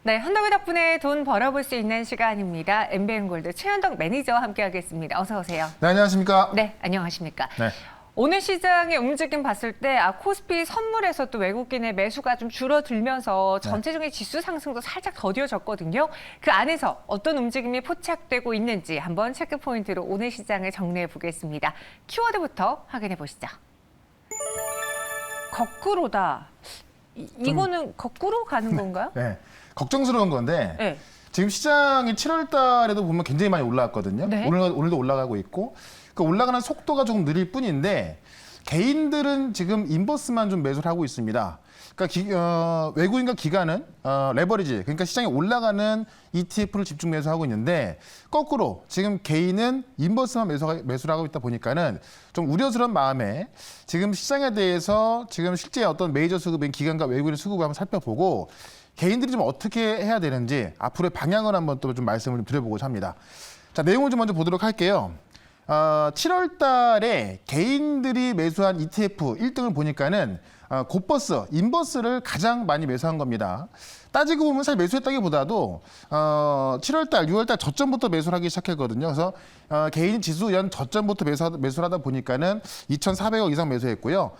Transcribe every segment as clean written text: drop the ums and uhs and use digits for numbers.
네, 현덕이 덕분에 돈 벌어볼 수 있는 시간입니다. MBN골드 최현덕 매니저와 함께하겠습니다. 어서 오세요. 네, 안녕하십니까? 네, 안녕하십니까? 네. 오늘 시장의 움직임 봤을 때 코스피 선물에서 또 외국인의 매수가 좀 줄어들면서 전체적인 지수 상승도 살짝 더뎌졌거든요. 그 안에서 어떤 움직임이 포착되고 있는지 한번 체크 포인트로 오늘 시장을 정리해 보겠습니다. 키워드부터 확인해 보시죠. 거꾸로다. 이거는 거꾸로 가는 건가요? 네. 걱정스러운 건데 네. 지금 시장이 7월 달에도 보면 굉장히 많이 올라왔거든요. 네. 오늘도 올라가고 있고 그 올라가는 속도가 조금 느릴 뿐인데 개인들은 지금 인버스만 좀 매수를 하고 있습니다. 그러니까 외국인과 기관은 레버리지, 그러니까 시장에 올라가는 ETF를 집중 매수하고 있는데 거꾸로 지금 개인은 인버스만 매수를 하고 있다 보니까는 좀 우려스러운 마음에 지금 시장에 대해서 지금 실제 어떤 메이저 수급인 기관과 외국인의 수급을 한번 살펴보고 개인들이 좀 어떻게 해야 되는지 앞으로의 방향을 한번 또 좀 말씀을 좀 드려보고자 합니다. 자, 내용을 좀 먼저 보도록 할게요. 7월 달에 개인들이 매수한 ETF 1등을 보니까는 고버스, 인버스를 가장 많이 매수한 겁니다. 따지고 보면 사실 매수했다기보다도 7월 달, 6월 달 저점부터 매수를 하기 시작했거든요. 그래서 개인 지수 연 저점부터 매수를 하다 보니까는 2,400억 이상 매수했고요.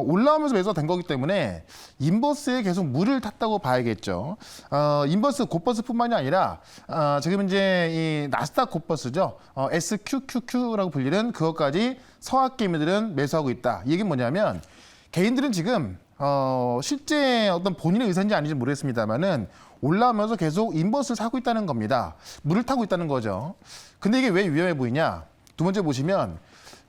올라오면서 매수가 된 거기 때문에 인버스에 계속 물을 탔다고 봐야겠죠. 인버스, 고버스뿐만이 아니라 지금 이제 이 나스닥 고버스죠. SQQQ라고 불리는 그것까지 서학개미들은 매수하고 있다. 이 얘기는 뭐냐면 개인들은 지금 실제 어떤 본인의 의사인지 아닌지 모르겠습니다만은 올라오면서 계속 인버스를 사고 있다는 겁니다. 물을 타고 있다는 거죠. 근데 이게 왜 위험해 보이냐? 두 번째 보시면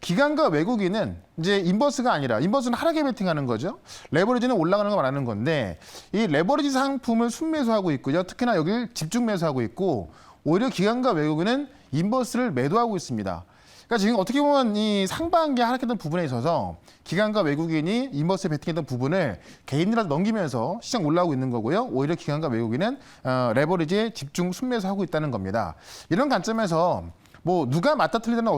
기관과 외국인은 이제 인버스가 아니라 인버스는 하락에 베팅하는 거죠. 레버리지는 올라가는 거 말하는 건데 이 레버리지 상품을 순매수하고 있고요. 특히나 여기를 집중 매수하고 있고 오히려 기관과 외국인은 인버스를 매도하고 있습니다. 그러니까 지금 어떻게 보면 이 상반기에 하락했던 부분에 있어서 기관과 외국인이 인버스에 베팅했던 부분을 개인들한테 넘기면서 시장 올라오고 있는 거고요. 오히려 기관과 외국인은 레버리지에 집중 순매수하고 있다는 겁니다. 이런 관점에서 뭐 누가 맞다 틀리다는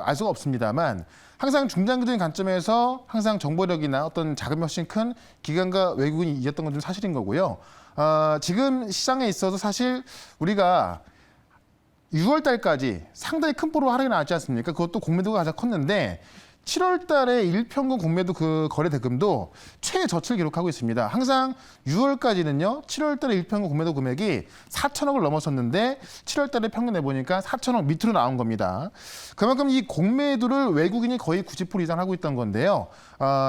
알 수가 없습니다만 항상 중장기적인 관점에서 항상 정보력이나 어떤 자금이 훨씬 큰 기관과 외국인이 이겼던 건 좀 사실인 거고요. 지금 시장에 있어서 사실 우리가 6월 달까지 상당히 큰 폭으로 하락이 나왔지 않습니까? 그것도 공매도가 가장 컸는데 7월 달에 일평균 공매도 그 거래 대금도 최저치를 기록하고 있습니다. 항상 6월까지는요. 7월 달에 일평균 공매도 금액이 4천억을 넘었었는데 7월 달에 평균 내보니까 4천억 밑으로 나온 겁니다. 그만큼 이 공매도를 외국인이 거의 90% 이상 하고 있던 건데요.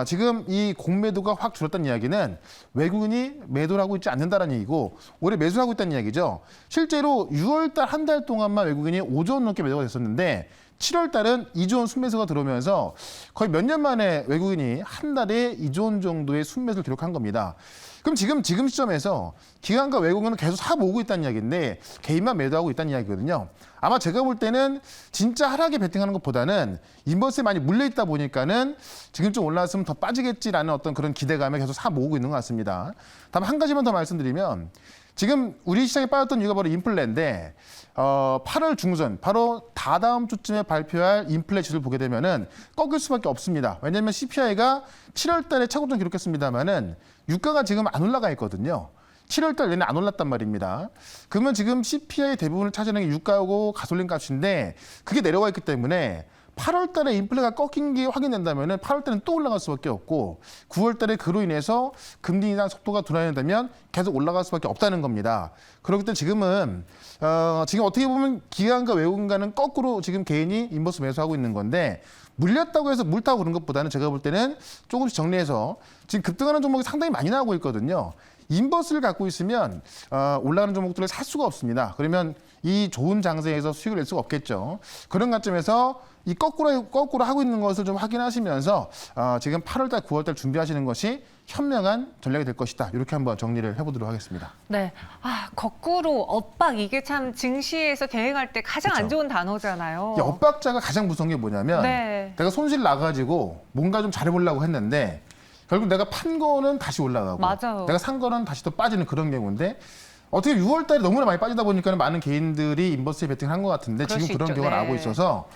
지금 이 공매도가 확 줄었다는 이야기는 외국인이 매도를 하고 있지 않는다는 얘기고 오히려 매수하고 있다는 이야기죠. 실제로 6월 달 한 달 동안만 외국인이 5조 원 넘게 매도가 됐었는데 7월 달은 2조 원 순매수가 들어오면서 거의 몇 년 만에 외국인이 한 달에 2조 원 정도의 순매수를 기록한 겁니다. 그럼 지금 시점에서 기관과 외국인은 계속 사 모으고 있다는 이야기인데 개인만 매도하고 있다는 이야기거든요. 아마 제가 볼 때는 진짜 하락에 베팅하는 것보다는 인버스에 많이 물려 있다 보니까는 지금 좀 올라왔으면 더 빠지겠지라는 어떤 그런 기대감에 계속 사 모으고 있는 것 같습니다. 다만 한 가지만 더 말씀드리면 지금 우리 시장에 빠졌던 이유가 바로 인플레인데 8월 중순 바로 다다음 주쯤에 발표할 인플레 지수를 보게 되면은 꺾일 수밖에 없습니다. 왜냐하면 CPI가 7월 달에 최고점 기록했습니다만은 유가가 지금 안 올라가 있거든요. 7월 달 내내 안 올랐단 말입니다. 그러면 지금 CPI 대부분을 차지하는 게 유가고 가솔린 값인데 그게 내려와 있기 때문에 8월 달에 인플레가 꺾인 게 확인된다면 8월 달에는 또 올라갈 수밖에 없고 9월 달에 그로 인해서 금리 인상 속도가 둔화된다면 계속 올라갈 수밖에 없다는 겁니다. 그렇기 때문에 지금은 지금 어떻게 보면 기관과 외국인과는 거꾸로 지금 개인이 인버스 매수하고 있는 건데 물렸다고 해서 물 타고 그런 것보다는 제가 볼 때는 조금씩 정리해서 지금 급등하는 종목이 상당히 많이 나오고 있거든요. 인버스를 갖고 있으면 올라가는 종목들을 살 수가 없습니다. 그러면 이 좋은 장세에서 수익을 낼 수가 없겠죠. 그런 관점에서 이 거꾸로 하고 있는 것을 좀 확인하시면서 지금 8월달, 9월달 준비하시는 것이 현명한 전략이 될 것이다. 이렇게 한번 정리를 해보도록 하겠습니다. 네, 거꾸로 엇박 이게 참 증시에서 대응할 때 가장 그쵸. 안 좋은 단어잖아요. 이 엇박자가 가장 무서운 게 뭐냐면 네. 내가 손실 나가지고 뭔가 좀 잘해보려고 했는데 결국 내가 판 거는 다시 올라가고 맞아요. 내가 산 거는 다시 또 빠지는 그런 경우인데 어떻게 6월 달에 너무나 많이 빠지다 보니까 많은 개인들이 인버스에 베팅을 한 것 같은데 그럴 지금 수 그런 있죠. 경우가 네. 나오고 있어서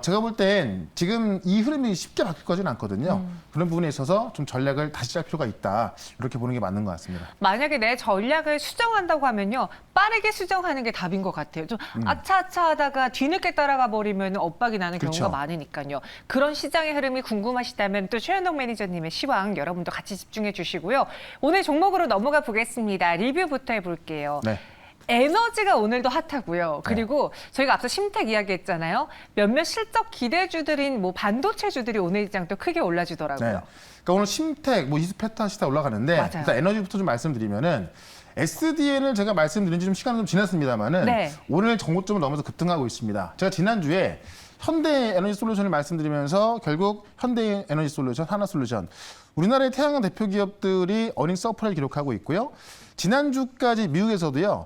제가 볼 땐 지금 이 흐름이 쉽게 바뀔 거지는 않거든요. 그런 부분에 있어서 좀 전략을 다시 짤 필요가 있다. 이렇게 보는 게 맞는 것 같습니다. 만약에 내 전략을 수정한다고 하면요. 빠르게 수정하는 게 답인 것 같아요. 좀 아차아차 하다가 뒤늦게 따라가 버리면 엇박이 나는 경우가 그렇죠. 많으니까요. 그런 시장의 흐름이 궁금하시다면 또 최현동 매니저님의 시황 여러분도 같이 집중해 주시고요. 오늘 종목으로 넘어가 보겠습니다. 리뷰부터 해볼게요. 네. 에너지가 오늘도 핫하고요. 그리고 저희가 앞서 심택 이야기했잖아요. 몇몇 실적 기대주들인 뭐 반도체주들이 오늘 시장 또 크게 올라주더라고요. 네. 그러니까 오늘 심택, 뭐 이스페타시 다 올라가는데 맞아요. 일단 에너지부터 좀 말씀드리면은 SDN을 제가 말씀드린 지 좀 시간이 좀 지났습니다만은 네. 오늘 정고점을 넘어서 급등하고 있습니다. 제가 지난주에 현대 에너지 솔루션을 말씀드리면서 결국 현대 에너지 솔루션, 하나솔루션 우리나라의 태양광 대표 기업들이 어닝 서프라이즈 기록하고 있고요. 지난주까지 미국에서도요,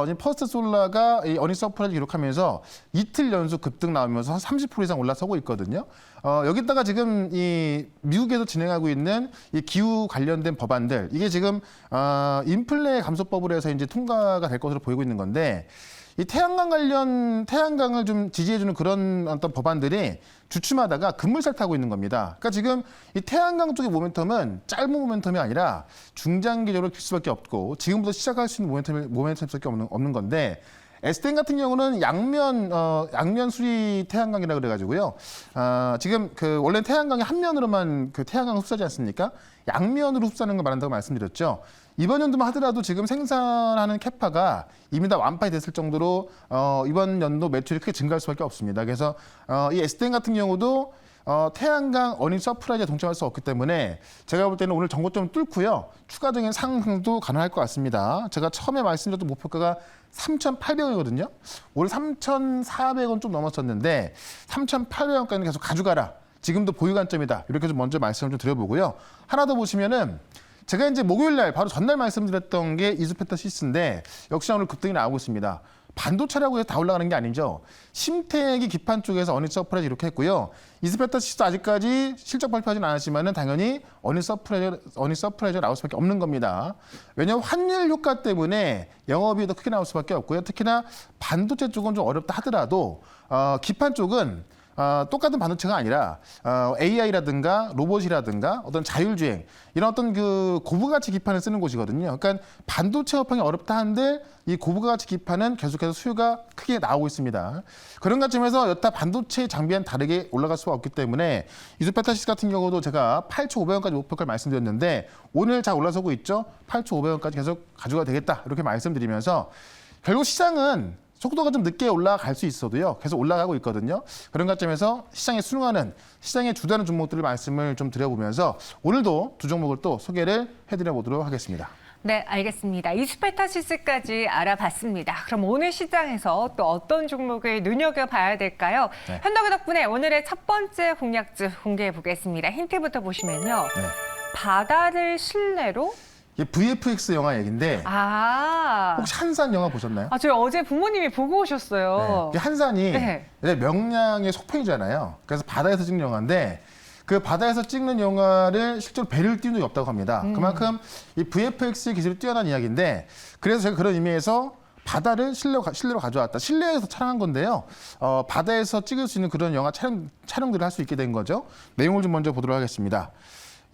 이제 퍼스트 솔라가 이 어닝 서프라이즈 기록하면서 이틀 연속 급등 나오면서 한 30% 이상 올라서고 있거든요. 여기다가 지금 이 미국에서 진행하고 있는 이 기후 관련된 법안들, 이게 지금 인플레 감소법으로 해서 이제 통과가 될 것으로 보이고 있는 건데, 이 태양광을 좀 지지해주는 그런 어떤 법안들이 주춤하다가 급물살 타고 있는 겁니다. 그러니까 지금 이 태양광 쪽의 모멘텀은 짧은 모멘텀이 아니라 중장기적으로 길 수밖에 없고 지금부터 시작할 수 있는 모멘텀밖에 없는 건데 SDN 같은 경우는 양면 수리 태양광이라 그래가지고요. 지금 그 원래 태양광이 한 면으로만 그 태양광을 흡수하지 않습니까? 양면으로 흡수하는 걸 말한다고 말씀드렸죠. 이번 연도만 하더라도 지금 생산하는 캐파가 이미 다 완파이 됐을 정도로 이번 연도 매출이 크게 증가할 수밖에 없습니다. 그래서 이 SDN 같은 경우도 태양광 어닝 서프라이즈에 동참할 수 없기 때문에 제가 볼 때는 오늘 정고점을 뚫고요. 추가적인 상승도 가능할 것 같습니다. 제가 처음에 말씀드렸던 목표가가 3,800원이거든요. 오늘 3,400원 좀 넘었었는데 3,800원까지 계속 가져가라. 지금도 보유 관점이다. 이렇게 좀 먼저 말씀을 좀 드려보고요. 하나 더 보시면은 제가 이제 목요일 날 바로 전날 말씀드렸던 게 이스페타시스인데 역시나 오늘 급등이 나오고 있습니다. 반도체라고 해서 다 올라가는 게 아니죠. 심택이 기판 쪽에서 어닝 서프라이즈 이렇게 했고요. 이스페타시스 아직까지 실적 발표하지는 않았지만은 당연히 어닝 서프라이즈가 나올 수밖에 없는 겁니다. 왜냐하면 환율 효과 때문에 영업이 더 크게 나올 수밖에 없고요. 특히나 반도체 쪽은 좀 어렵다 하더라도 기판 쪽은 똑같은 반도체가 아니라 AI라든가 로봇이라든가 어떤 자율주행 이런 어떤 그 고부가치 기판을 쓰는 곳이거든요. 그러니까 반도체 업황이 어렵다 한들 이 고부가치 기판은 계속해서 수요가 크게 나오고 있습니다. 그런 관점에서 여타 반도체 장비와는 다르게 올라갈 수가 없기 때문에 이스페타시스 같은 경우도 제가 8,500원까지 목표가를 말씀드렸는데 오늘 잘 올라서고 있죠. 8,500원까지 계속 가져가야 되겠다 이렇게 말씀드리면서 결국 시장은 속도가 좀 늦게 올라갈 수 있어도요. 계속 올라가고 있거든요. 그런 관점에서 시장에 순응하는, 시장에 주도하는 종목들을 말씀을 좀 드려보면서 오늘도 두 종목을 또 소개를 해드려보도록 하겠습니다. 네, 알겠습니다. 이스페타시스까지 알아봤습니다. 그럼 오늘 시장에서 또 어떤 종목을 눈여겨봐야 될까요? 네. 현덕의 덕분에 오늘의 첫 번째 공략주 공개해 보겠습니다. 힌트부터 보시면요. 네. 바다를 실내로? 이게 VFX 영화 얘기인데 혹시 한산 영화 보셨나요? 저희 어제 부모님이 보고 오셨어요. 네. 한산이 네. 명량의 속편이잖아요. 그래서 바다에서 찍는 영화인데 그 바다에서 찍는 영화를 실제로 배를 띄운 적이 없다고 합니다. 그만큼 이 VFX 기술이 뛰어난 이야기인데 그래서 제가 그런 의미에서 바다를 실내로 가져왔다. 실내에서 촬영한 건데요. 바다에서 찍을 수 있는 그런 영화 촬영들을 할 수 있게 된 거죠. 내용을 좀 먼저 보도록 하겠습니다.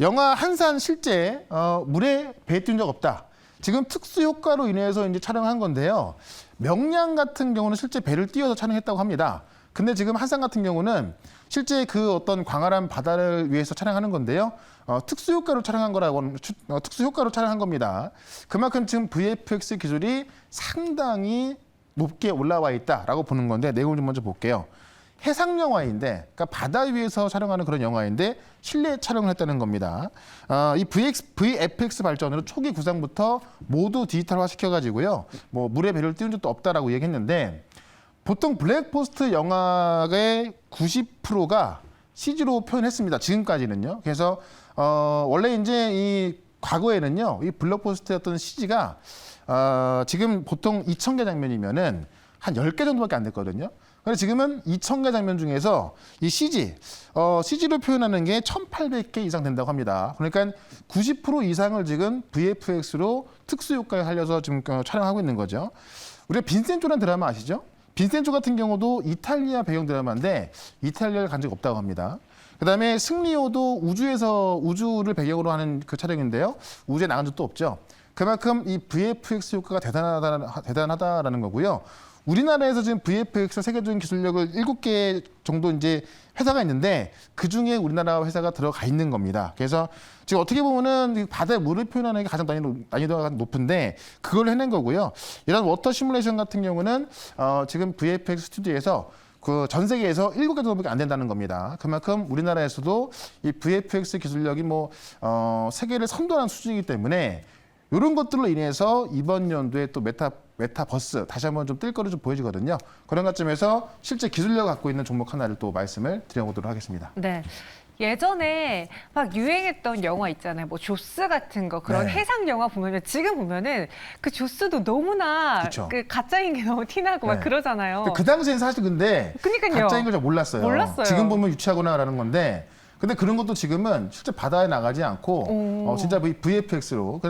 영화 한산 실제 물에 배 띄운 적 없다. 지금 특수 효과로 인해서 이제 촬영한 건데요. 명량 같은 경우는 실제 배를 띄워서 촬영했다고 합니다. 근데 지금 한산 같은 경우는 실제 그 어떤 광활한 바다를 위해서 촬영하는 건데요. 특수 효과로 촬영한 겁니다. 그만큼 지금 VFX 기술이 상당히 높게 올라와 있다라고 보는 건데 내용을 좀 먼저 볼게요. 해상 영화인데, 그러니까 바다 위에서 촬영하는 그런 영화인데 실내 촬영을 했다는 겁니다. 이 VFX 발전으로 초기 구상부터 모두 디지털화 시켜가지고요. 뭐 물에 배를 띄운 적도 없다라고 얘기했는데 보통 블랙포스트 영화의 90%가 CG로 표현했습니다. 지금까지는요. 그래서 원래 이제 이 과거에는요, 이 블랙포스트의 어떤 CG가 지금 보통 2,000개 장면이면은 한 10개 정도밖에 안 됐거든요. 그래서 지금은 2,000개 장면 중에서 이 CG로 표현하는 게 1,800개 이상 된다고 합니다. 그러니까 90% 이상을 지금 VFX로 특수 효과에 살려서 지금 촬영하고 있는 거죠. 우리가 빈센조라는 드라마 아시죠? 빈센조 같은 경우도 이탈리아 배경 드라마인데 이탈리아를 간 적이 없다고 합니다. 그다음에 승리호도 우주를 배경으로 하는 그 촬영인데요. 우주에 나간 적도 없죠. 그만큼 이 VFX 효과가 대단하다라는 거고요. 우리나라에서 지금 VFX 세계적인 기술력을 7개 정도 이제 회사가 있는데 그 중에 우리나라 회사가 들어가 있는 겁니다. 그래서 지금 어떻게 보면은 바다의 물을 표현하는 게 가장 난이도가 높은데 그걸 해낸 거고요. 이런 워터 시뮬레이션 같은 경우는 지금 VFX 스튜디오에서 그 전 세계에서 7개 정도밖에 안 된다는 겁니다. 그만큼 우리나라에서도 이 VFX 기술력이 세계를 선도하는 수준이기 때문에 이런 것들로 인해서 이번 연도에 또 메타버스 다시 한번 좀 뜰 거로 좀 보여지거든요. 그런 관점에서 실제 기술력을 갖고 있는 종목 하나를 또 말씀을 드려보도록 하겠습니다. 네. 예전에 막 유행했던 영화 있잖아요. 뭐 조스 같은 거 그런 네. 해상 영화 보면은 지금 보면은 그 조스도 너무나 그쵸. 그 가짜인 게 너무 티나고 막 네. 그러잖아요. 그 당시엔 사실 근데 그러니까요. 가짜인 걸 잘 몰랐어요. 몰랐어요. 지금 보면 유치하구나라는 건데 근데 그런 것도 지금은 실제 바다에 나가지 않고 진짜 VFX로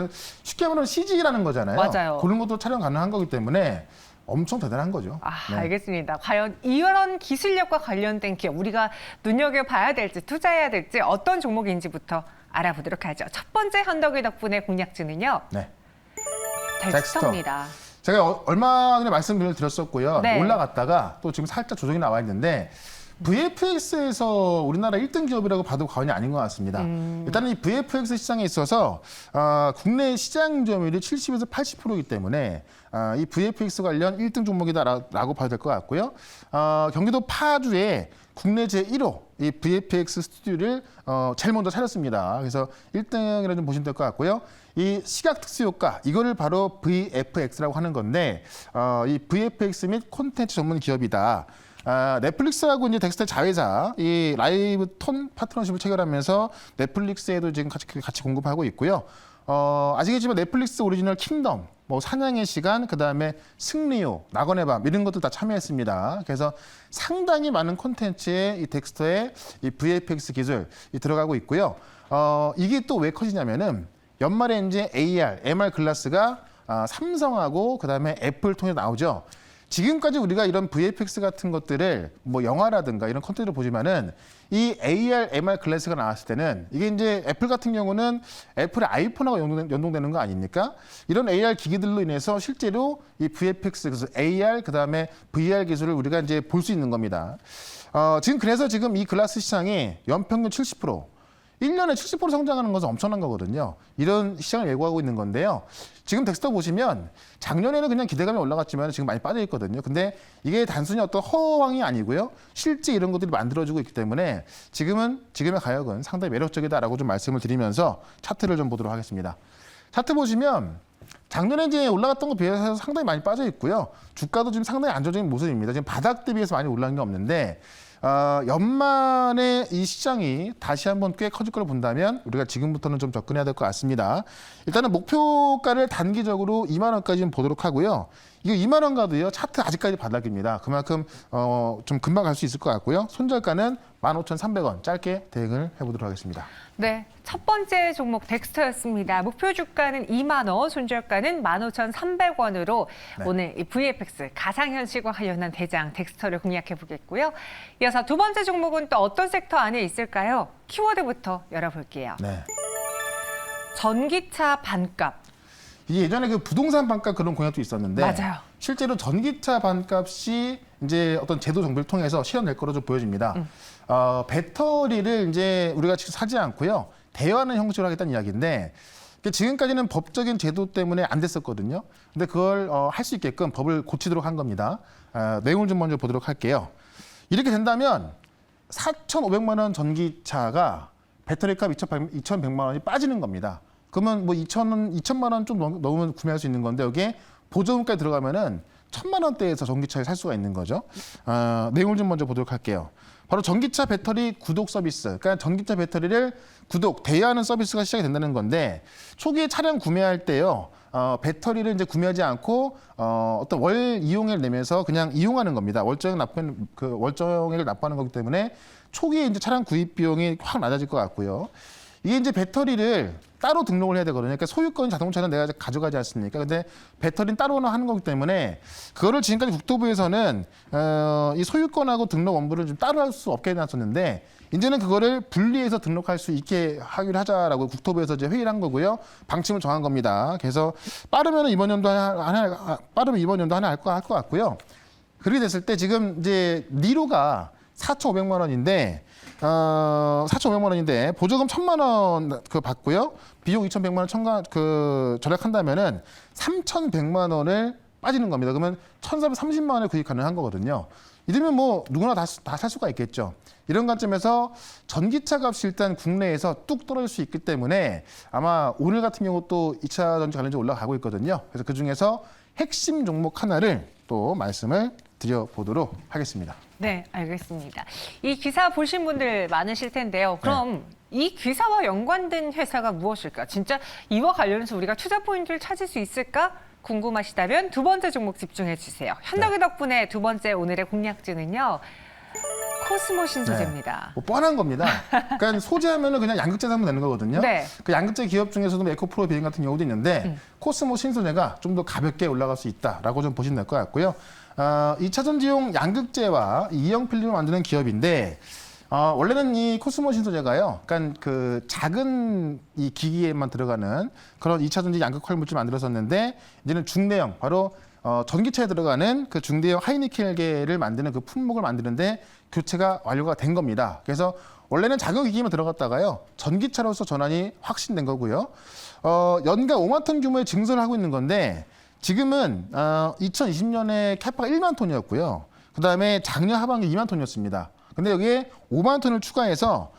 쉽게 말하면 CG라는 거잖아요. 맞아요. 그런 것도 촬영 가능한 거기 때문에 엄청 대단한 거죠. 네. 알겠습니다. 과연 이런 기술력과 관련된 기업 우리가 눈여겨봐야 될지 투자해야 될지 어떤 종목인지부터 알아보도록 하죠. 첫 번째 현덕이 덕분에 공략주는요. 네. 덱스터입니다. 제가 얼마 전에 말씀을 드렸었고요. 네. 올라갔다가 또 지금 살짝 조정이 나와 있는데 VFX에서 우리나라 1등 기업이라고 봐도 과언이 아닌 것 같습니다. 일단은 이 VFX 시장에 있어서 국내 시장 점유율이 70에서 80%이기 때문에 이 VFX 관련 1등 종목이다라고 봐도 될 것 같고요. 경기도 파주에 국내 제1호 이 VFX 스튜디오를 제일 먼저 차렸습니다. 그래서 1등이라 좀 보시면 될 것 같고요. 이 시각 특수 효과 이거를 바로 VFX라고 하는 건데 이 VFX 및 콘텐츠 전문 기업이다. 넷플릭스하고 이제 덱스터 자회사 이 라이브 톤 파트너십을 체결하면서 넷플릭스에도 지금 같이 공급하고 있고요. 아시겠지만 넷플릭스 오리지널 킹덤, 뭐 사냥의 시간, 그다음에 승리호, 낙원의 밤 이런 것들 다 참여했습니다. 그래서 상당히 많은 콘텐츠에 이 덱스터의 이 VFX 기술이 들어가고 있고요. 이게 또 왜 커지냐면은 연말에 이제 AR, MR 글라스가 삼성하고 그다음에 애플 통해 나오죠. 지금까지 우리가 이런 VFX 같은 것들을 뭐 영화라든가 이런 콘텐츠를 보지만은 이 AR, MR 글래스가 나왔을 때는 이게 이제 애플 같은 경우는 애플의 아이폰하고 연동되는 거 아닙니까? 이런 AR 기기들로 인해서 실제로 이 VFX, 그래서 AR, 그 다음에 VR 기술을 우리가 이제 볼 수 있는 겁니다. 그래서 지금 이 글라스 시장이 연평균 70%, 1년에 70% 성장하는 것은 엄청난 거거든요. 이런 시장을 예고하고 있는 건데요. 지금 덱스터 보시면 작년에는 그냥 기대감이 올라갔지만 지금 많이 빠져 있거든요. 근데 이게 단순히 어떤 허황이 아니고요. 실제 이런 것들이 만들어지고 있기 때문에 지금의 가격은 상당히 매력적이다라고 좀 말씀을 드리면서 차트를 좀 보도록 하겠습니다. 차트 보시면 작년에 이제 올라갔던 거 비해서 상당히 많이 빠져 있고요. 주가도 지금 상당히 안정적인 모습입니다. 지금 바닥 대비해서 많이 올라간 게 없는데 연말에 이 시장이 다시 한번 꽤 커질 걸 본다면 우리가 지금부터는 좀 접근해야 될 것 같습니다. 일단은 목표가를 단기적으로 2만 원까지 보도록 하고요. 이거 2만 원 가도요. 차트 아직까지 바닥입니다. 그만큼 좀 금방 갈 수 있을 것 같고요. 손절가는 15,300원 짧게 대응을 해보도록 하겠습니다. 네, 첫 번째 종목 덱스터였습니다. 목표 주가는 2만 원, 손절가는 15,300원으로 네. 오늘 이 VFX 가상현실과 관련한 대장 덱스터를 공략해 보겠고요. 이어서 두 번째 종목은 또 어떤 섹터 안에 있을까요? 키워드부터 열어볼게요. 네. 전기차 반값. 이게 예전에 그 부동산 반값 그런 공약도 있었는데 맞아요. 실제로 전기차 반값이 이제 어떤 제도 정비를 통해서 실현될 거로 좀 보여집니다. 배터리를 이제 우리가 직접 사지 않고요. 대여하는 형식으로 하겠다는 이야기인데 지금까지는 법적인 제도 때문에 안 됐었거든요. 근데 그걸 할 수 있게끔 법을 고치도록 한 겁니다. 내용을 좀 먼저 보도록 할게요. 이렇게 된다면 4,500만 원 전기차가 배터리값 2,100만 원이 빠지는 겁니다. 그러면 뭐 2,000만 원 좀 넘으면 구매할 수 있는 건데 여기에 보조금까지 들어가면은 1,000만 원대에서 전기차를 살 수가 있는 거죠. 내용을 좀 먼저 보도록 할게요. 바로 전기차 배터리 구독 서비스. 그러니까 전기차 배터리를 대여하는 서비스가 시작이 된다는 건데 초기에 차량 구매할 때요. 배터리를 이제 구매하지 않고 어떤 월 이용료를 내면서 그냥 이용하는 겁니다. 월정액을 납부하는 거기 때문에 초기에 이제 차량 구입 비용이 확 낮아질 것 같고요. 이게 이제 배터리를 따로 등록을 해야 되거든요. 그러니까 소유권 자동차는 내가 가져가지 않습니까? 근데 배터리는 따로 하는 거기 때문에 그거를 지금까지 국토부에서는 이 소유권하고 등록 업무를 좀 따로 할 수 없게 해놨었는데 이제는 그거를 분리해서 등록할 수 있게 하기로 하자라고 국토부에서 이제 회의를 한 거고요. 방침을 정한 겁니다. 그래서 빠르면 이번 연도 하나 할 것 같고요. 그렇게 됐을 때 지금 이제 니로가 4,500만 원인데 4,500만 원인데 보조금 1,000만 원 그 받고요. 비용 2,100만 원 절약한다면은 3,100만 원을 빠지는 겁니다. 그러면 1,430만 원에 구입 가능한 거거든요. 이러면 뭐 누구나 다 살 수가 있겠죠. 이런 관점에서 전기차 값이 일단 국내에서 뚝 떨어질 수 있기 때문에 아마 오늘 같은 경우 또 2차 전지 관련주 올라가고 있거든요. 그래서 그중에서 핵심 종목 하나를 또 말씀을 드려보도록 하겠습니다. 네, 알겠습니다. 이 기사 보신 분들 많으실 텐데요. 그럼 이 기사와 연관된 회사가 무엇일까? 진짜 이와 관련해서 우리가 투자 포인트를 찾을 수 있을까? 궁금하시다면 두 번째 종목 집중해 주세요. 현덕이 덕분에 두 번째 오늘의 공략주는요. 코스모 신소재입니다. 뭐 뻔한 겁니다. 그러니까 소재하면은 그냥 양극재 사면 되는 거거든요. 네. 그 양극재 기업 중에서도 에코프로 비행 같은 경우도 있는데 코스모 신소재가 좀 더 가볍게 올라갈 수 있다라고 좀 보시면 될 것 같고요. 2차 전지용 양극재와 이형 필름을 만드는 기업인데 원래는 이 코스모 신소재가요. 그러니까 그 작은 이 기기에만 들어가는 그런 2차 전지 양극 활물질 만들었었는데 이제는 중대형 바로 전기차에 들어가는 그 중대형 하이니켈계를 만드는 그 품목을 만드는데 교체가 완료가 된 겁니다. 그래서 원래는 작은 기기만 들어갔다가요. 전기차로서 전환이 확신된 거고요. 연간 5만 톤 규모의 증설을 하고 있는 건데 지금은 2020년에 캐파가 1만 톤이었고요. 그다음에 작년 하반기 2만 톤이었습니다. 근데 여기에 5만 톤을 추가해서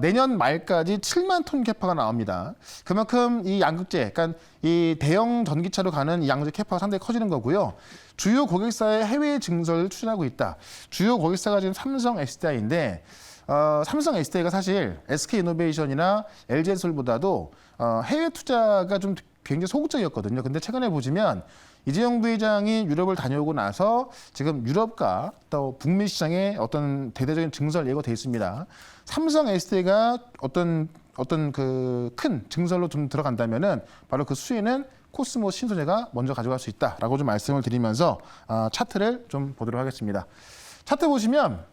내년 말까지 7만 톤 캐파가 나옵니다. 그만큼 이 양극재, 그러니까 이 대형 전기차로 가는 이 양극재 캐파가 상당히 커지는 거고요. 주요 고객사의 해외 증설을 추진하고 있다. 주요 고객사가 지금 삼성 SDI인데 삼성 SDI가 사실 SK이노베이션이나 LG에솔보다도 해외 투자가 좀 굉장히 소극적이었거든요. 근데 최근에 보시면 이재용 부회장이 유럽을 다녀오고 나서 지금 유럽과 또 북미 시장에 어떤 대대적인 증설 예고돼 있습니다. 삼성 SDI가 어떤 그 큰 증설로 좀 들어간다면은 바로 그 수혜는 코스모 신소재가 먼저 가져갈 수 있다라고 좀 말씀을 드리면서 차트를 좀 보도록 하겠습니다. 차트 보시면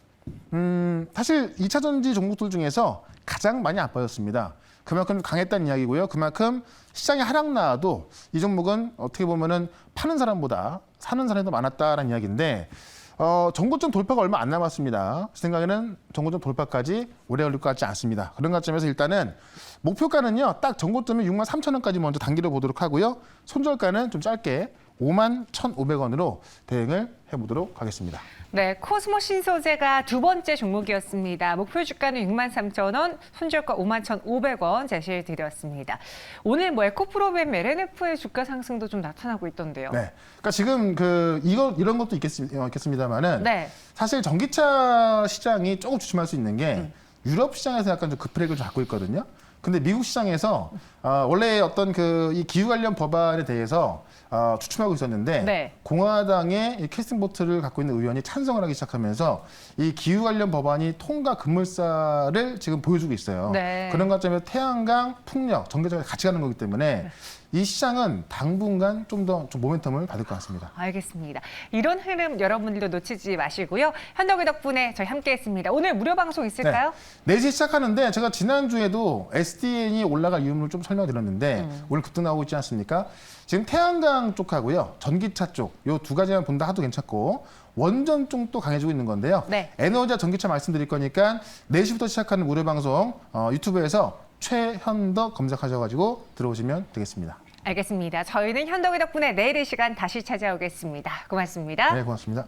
사실 2차 전지 종목들 중에서 가장 많이 안 빠졌습니다. 그만큼 강했다는 이야기고요. 그만큼 시장이 하락 나와도 이 종목은 어떻게 보면은 파는 사람보다 사는 사람이 더 많았다라는 이야기인데 정고점 돌파가 얼마 안 남았습니다. 제 생각에는 정고점 돌파까지 오래 걸릴 것 같지 않습니다. 그런 관점에서 일단은 목표가는요. 딱 정고점이 63,000원까지 먼저 단기로 보도록 하고요. 손절가는 좀 짧게 51,500원으로 대응을 해보도록 하겠습니다. 네, 코스모 신소재가 두 번째 종목이었습니다. 목표 주가는 63,000원, 손절가 51,500원 제시해 드렸습니다. 오늘 뭐 에코프로벤 LNF의 주가 상승도 좀 나타나고 있던데요. 네, 그러니까 지금 이런 것도 있겠습니다만은 네. 사실 전기차 시장이 조금 주춤할 수 있는 게 유럽 시장에서 약간 좀 급브레이크를 잡고 있거든요. 근데 미국 시장에서 원래 어떤 이 기후 관련 법안에 대해서 주춤하고 있었는데 네. 공화당의 이 캐스팅 보트를 갖고 있는 의원이 찬성을 하기 시작하면서 이 기후 관련 법안이 통과 급물살을 지금 보여주고 있어요. 네. 그런 관점에서 태양광, 풍력, 전기차가 같이 가는 거기 때문에 이 시장은 당분간 좀 더 모멘텀을 받을 것 같습니다. 알겠습니다. 이런 흐름 여러분들도 놓치지 마시고요. 현덕이 덕분에 저희 함께했습니다. 오늘 무료 방송 있을까요? 네. 4시에 시작하는데 제가 지난주에도 SDN이 올라갈 이유를 좀 설명드렸는데 오늘 급등 나오고 있지 않습니까? 지금 태양광 쪽하고요. 전기차 쪽 이 두 가지만 본다 하도 괜찮고 원전 쪽도 강해지고 있는 건데요. 네. 에너지와 전기차 말씀드릴 거니까 4시부터 시작하는 무료 방송 유튜브에서 최현덕 검색하셔가지고 들어오시면 되겠습니다. 알겠습니다. 저희는 현덕이 덕분에 내일 이 시간 다시 찾아오겠습니다. 고맙습니다. 네, 고맙습니다.